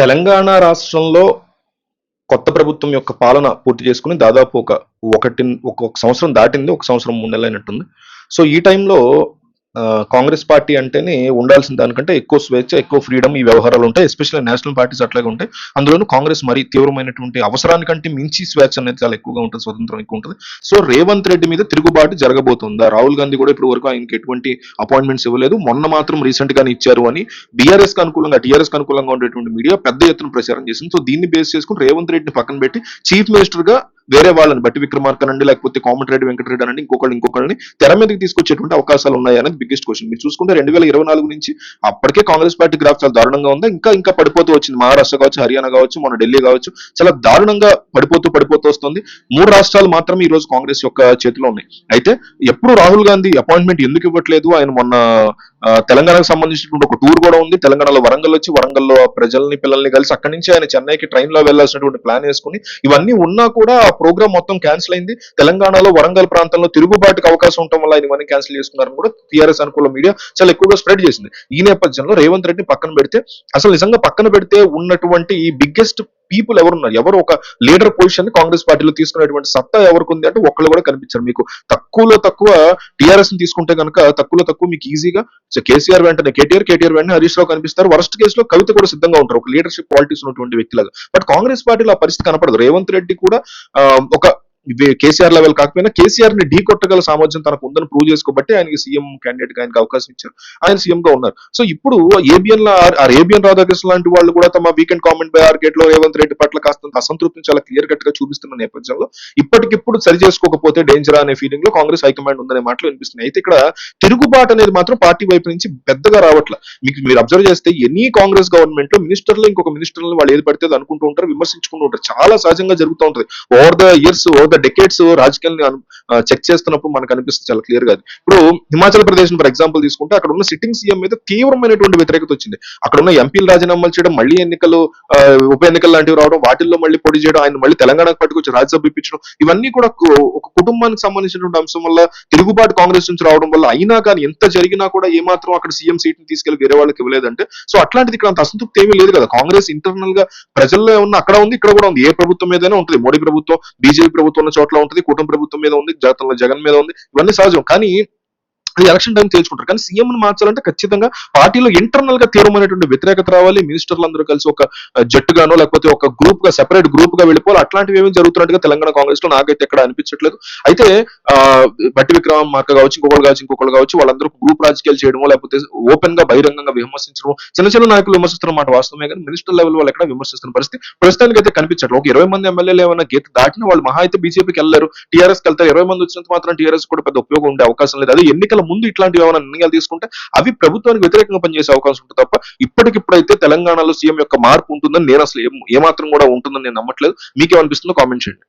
తెలంగాణ రాష్ట్రంలో కొత్త ప్రభుత్వం యొక్క పాలన పూర్తి చేసుకొని దాదాపు ఒక సంవత్సరం దాటింది. ఒక సంవత్సరం 3 నెలలైనట్టుంది. సో, ఈ టైంలో కాంగ్రెస్ పార్టీ అంటేనే ఉండాల్సిన దానికంటే ఎక్కువ స్వేచ్ఛ, ఎక్కువ ఫ్రీడమ్ ఈ వ్యవహారాలుంటాయి. ఎస్పెషల్లీ నేషనల్ పార్టీస్ అట్లాగే ఉంటాయి. అందులోనూ కాంగ్రెస్ మరీ తీవ్రమైనటువంటి అవసరానికంటే మించి స్వేచ్ఛ అనేది చాలా ఎక్కువగా ఉంటుంది. స్వతంత్రం ఎక్కువ ఉంటుంది. సో, రేవంత్ రెడ్డి మీద తిరుగుబాటు జరగబోతుందా? రాహుల్ గాంధీ కూడా ఇప్పటి వరకు ఆయనకి ఎటువంటి అపాయింట్మెంట్స్ ఇవ్వలేదు. మొన్న మాత్రం రీసెంట్ గానే ఇచ్చారు అని టీఆర్ఎస్ కి అనుకూలంగా ఉండేటువంటి మీడియా పెద్ద ఎత్తున ప్రచారం చేసింది. సో, దీన్ని బేస్ చేసుకుని రేవంత్ రెడ్డిని పక్కన పెట్టి చీఫ్ మినిస్టర్ గా వేరే వాళ్ళని బట్టి విక్రమార్క అనండి, లేకపోతే కోమటిరెడ్డి వెంకటరెడ్డి అనండి, ఇంకొకళ్ళని తెర మీదకి తీసుకొచ్చేటువంటి అవకాశాలు ఉన్నాయి అనేది బిగ్గెస్ట్ క్వశ్చన్. మీరు చూసుకుంటే 2024 నుంచి అప్పటికే కాంగ్రెస్ పార్టీ గ్రాఫ్ చాలా దారుణంగా ఉంది. ఇంకా పడిపోతూ వచ్చింది. మహారాష్ట్ర కావచ్చు, హర్యానా కావచ్చు, మన ఢిల్లీ కావచ్చు, చాలా దారుణంగా పడిపోతూ వస్తుంది. 3 రాష్ట్రాలు మాత్రమే ఈ రోజు కాంగ్రెస్ యొక్క చేతిలో ఉన్నాయి. అయితే ఎప్పుడు రాహుల్ గాంధీ అపాయింట్మెంట్ ఎందుకు ఇవ్వట్లేదు? ఆయన మొన్న తెలంగాణకు సంబంధించినటువంటి ఒక టూర్ కూడా ఉంది. తెలంగాణలో వరంగల్ వచ్చి వరంగల్లో ప్రజల్ని పిల్లల్ని కలిసి అక్కడి నుంచి ఆయన చెన్నైకి ట్రైన్ లో వెళ్లాల్సినటువంటి ప్లాన్ వేసుకుని ఇవన్నీ ఉన్నా కూడా ఆ ప్రోగ్రామ్ మొత్తం క్యాన్సిల్ అయింది. తెలంగాణలో వరంగల్ ప్రాంతంలో తిరుగుబాటుకు అవకాశం ఉండటం వల్ల ఆయన ఇవన్నీ క్యాన్సిల్ చేసుకున్నారని కూడా టీఆర్ఎస్ అనుకూల మీడియా చాలా ఎక్కువగా స్ప్రెడ్ చేసింది. ఈ నేపథ్యంలో రేవంత్ రెడ్డిని పక్కన పెడితే అసలు నిజంగా పక్కన పెడితే ఉన్నటువంటి ఈ బిగ్గెస్ట్ పీపుల్ ఎవరున్నారు? ఎవరు ఒక లీడర్ పొజిషన్ ని కాంగ్రెస్ పార్టీలో తీసుకునేటువంటి సత్తా ఎవరికి ఉంది అంటే ఒక్కళ్ళు కూడా కనిపించారు. మీకు తక్కువ టీఆర్ఎస్ ని తీసుకుంటే కనుక తక్కువ మీకు ఈజీగా కేసీఆర్ వెంటనే కేటీఆర్ వెంటనే హరీష్ రావు కనిపిస్తారు. వరస్ట్ కేసులో కవిత కూడా సిద్ధంగా ఉంటారు, ఒక లీడర్షిప్ క్వాలిటీస్ ఉన్నటువంటి వ్యక్తిలాగా. బట్ కాంగ్రెస్ పార్టీలో ఆ పరిస్థితి కనపడదు. రేవంత్ రెడ్డి కూడా ఒక కేసీఆర్ లెవెల్ కాకపోయినా కేసీఆర్ ని ఢీ కొట్టగల సామర్థ్యం తనకు ఉందని ప్రూవ్ చేసుకోబట్టి ఆయనకి సీఎం క్యాండిడేట్ గా ఆయనకి అవకాశం ఇచ్చారు. ఆయన సీఎం గా ఉన్నారు. సో ఇప్పుడు ఏబిఎన్ రాధాకృష్ణ లాంటి వాళ్ళు కూడా తమ వీకెండ్ కామెంట్ బై ఆర్కేట్ లో రేవంత్ రెడ్డి పట్ల కాస్త అసంతృప్తిని చాలా క్లియర్ కట్ గా చూపిస్తున్న నేపథ్యంలో ఇప్పటికిప్పుడు సరి చేసుకోకపోతే డేంజరా అనే ఫీలింగ్ లో కాంగ్రెస్ హైకమాండ్ ఉందనే మాటలు వినిపిస్తున్నాయి. అయితే ఇక్కడ తిరుగుబాటు అనేది మాత్రం పార్టీ వైపు నుంచి పెద్దగా రావట్లేదు. మీరు అబ్జర్వ్ చేస్తే ఎనీ కాంగ్రెస్ గవర్నమెంట్ లో ఇంకొక మినిస్టర్లు వాళ్ళు ఏది పడితే అనుకుంటూ ఉంటారు, విమర్శించుకుంటూ ఉంటారు. చాలా సహజంగా జరుగుతూ ఉంటుంది. Over the years, over the decades రాజకీయాన్ని చెక్ చేస్తున్నప్పుడు మనకు అనిపిస్తుంది చాలా క్లియర్ గా. ఇప్పుడు హిమాచల్ ప్రదేశ్ ఫర్ ఎగ్జాంపుల్ తీసుకుంటే అక్కడ ఉన్న సిట్టింగ్ సీఎం మీద తీవ్రమైనటువంటి వ్యతిరేకత వచ్చింది. అక్కడ ఉన్న ఎంపీలు రాజీనామాలు చేయడం, మళ్ళీ ఉప ఎన్నికలు లాంటివి రావడం, వాటిల్లో మళ్ళీ పోటీ చేయడం, ఆయన మళ్ళీ తెలంగాణకు పట్టుకొచ్చి రాజ్యసభ ఇప్పించడం, ఇవన్నీ కూడా ఒక కుటుంబానికి సంబంధించినటువంటి అంశం వల్ల తిరుగుబాటు కాంగ్రెస్ నుంచి రావడం వల్ల అయినా కానీ ఎంత జరిగినా కూడా ఏమాత్రం అక్కడ సీఎం సీట్ ని తీసుకెళ్లి వేరే వాళ్ళకి ఇవ్వలేదంటే సో అట్లాంటిది ఇక్కడ అంత అసంతృప్తి ఏమీ లేదు కదా. కాంగ్రెస్ ఇంటర్నల్ గా ప్రజల్లో ఉన్న అక్కడ ఉంది, ఇక్కడ కూడా ఉంది. ఏ ప్రభుత్వం మీదైనా ఉంటుంది. మోడీ ప్రభుత్వం, బీజేపీ ప్రభుత్వం ఉన్న చోట్ల ఉంటుంది, కూటమి ప్రభుత్వం మీద ఉంది, జగన్ మీద ఉంది. ఇవన్నీ సహజం. కానీ అది ఎలక్షన్ టైం తేల్చుకుంటారు. కానీ సీఎం ని మార్చాలంటే ఖచ్చితంగా పార్టీలో ఇంటర్నల్ గా తీవ్రమైనటువంటి వ్యతిరేకత రావాలి. మినిస్టర్లు అందరూ కలిసి ఒక జట్టుగానో లేకపోతే ఒక గ్రూప్ గా సెపరేట్ గ్రూప్ గా వెళ్ళిపోవాలి. అట్లాంటివి ఏమేమి జరుగుతున్నట్టుగా తెలంగాణ కాంగ్రెస్ లో నాకైతే ఎక్కడ అనిపించట్లేదు. అయితే బట్టి విక్రమార్క కావచ్చు, ఇంకొకళ్ళు కావచ్చు వాళ్ళందరూ గ్రూప్ రాజకీయాలు చేయడమో లేకపోతే ఓపెన్ గా బహిరంగంగా విమర్శించడం, చిన్న నాయకులు విమర్శిస్తున్న మాట వాస్తవమే. కానీ మినిస్టర్ లెవెల్ వాళ్ళు ఎక్కడ విమర్శిస్తున్న పరిస్థితి ప్రస్తుతానికి అయితే కనిపించట్లేదు. ఒక 20 మంది ఎమ్మెల్యేలు ఏమైనా గీత దాటిన వాళ్ళు మహా అయితే బీజేపీకి వెళ్ళారు, టీఆర్ఎస్ కి వెళ్తారు. 20 మంది వచ్చినంత మాత్రం టీఆర్ఎస్ కూడా పెద్ద ఉపయోగం ఉండే అవకాశం లేదు. అదే ఎన్నికల ముందు ఇట్లాంటివి ఏమైనా నిర్ణయాలు తీసుకుంటే అవి ప్రభుత్వానికి వ్యతిరేకంగా పనిచేసే అవకాశం ఉంటుంది తప్ప ఇప్పటికిప్పుడైతే తెలంగాణలో సీఎం యొక్క మార్పు ఉంటుందని నేను అసలు ఏమాత్రం కూడా ఉంటుందని నేను నమ్మట్లేదు. మీకేమనిపిస్తుందో కామెంట్ చేయండి.